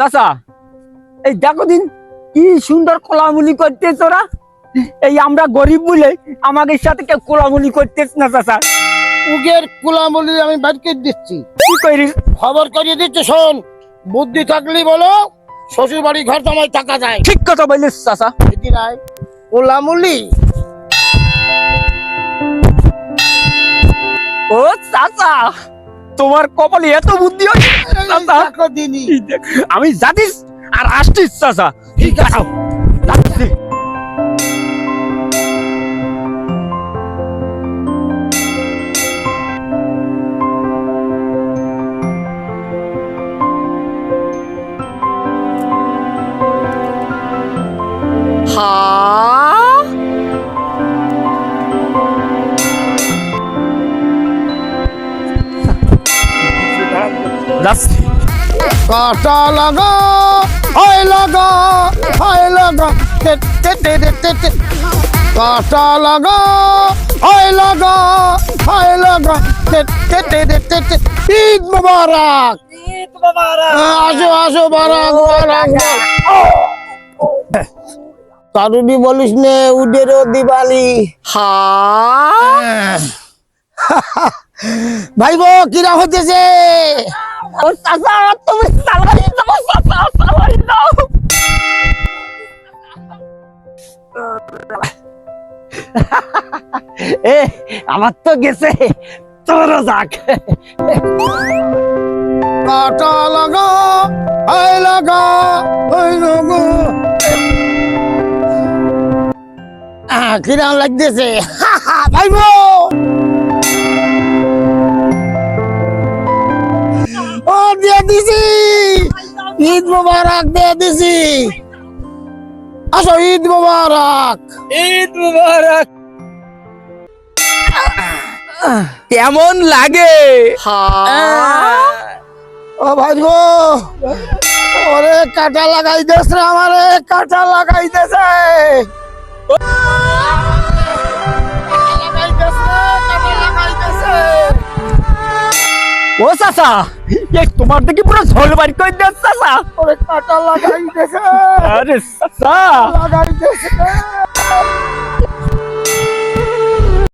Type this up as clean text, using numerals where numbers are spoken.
চাচা এই দেখো দিন কি সুন্দর কোলামুলি করতে তোরা। এই আমরা গরিব বলে আমাদের সাথে কেউ কোলামুলি করতেছ না চাচা। উগের কুলামুলি আমি বাইর করে দিচ্ছি, কি করিস? খবর করিয়ে দিচ্ছি। শোন, বুদ্ধি থাকলে বলো, শ্বশুর বাড়ি ঘর জমাই থাকা যায়। ঠিক কথা বলিস চাচা। এদিরাই কুলামুলি। ও চাচা তোমার কপালে এত বুদ্ধি হয় চাচা। দেখো দিনি। আমি জানিস আর আসছিস চাচা। ঠিক আছে। যাচ্ছি। যাচ্ছি। কাটা লাগা হয় লাগা হয় লাগা কাটা লাগা হয় লাগা হয় লাগা। ঈদ মুবারক। আসো আসো, বারাক বারাক। কারুনি বলিস নে, উডেরও দিবালি। ভাইবো কিরা হতেছে? ও চাচা তুমি সালারি দাও চাচা, সালারি দাও। এ আমার তো গেছে, তোরও যাক। কাটা লাগা হয় লাগা হয় লাগা। কিরাম লাগতেছে ভাইবো? ও দিয়ে দিছি, ঈদ মুবারক দিয়ে দিছি। আসো, ঈদ মুবারক। ঈদ মুবারক। কেমন লাগে? ও ভাইবো, ওরে কাটা লাগাইতেছে, আমারে কাটা লাগাইতেছে। ও চাচা এই তোমার দেখি পুরো ঝোল বাড়ি করে দিচ্ছে চাচা। ওরে কাটা লাগাইতেছে, আরে চাচা লাগাইতেছে।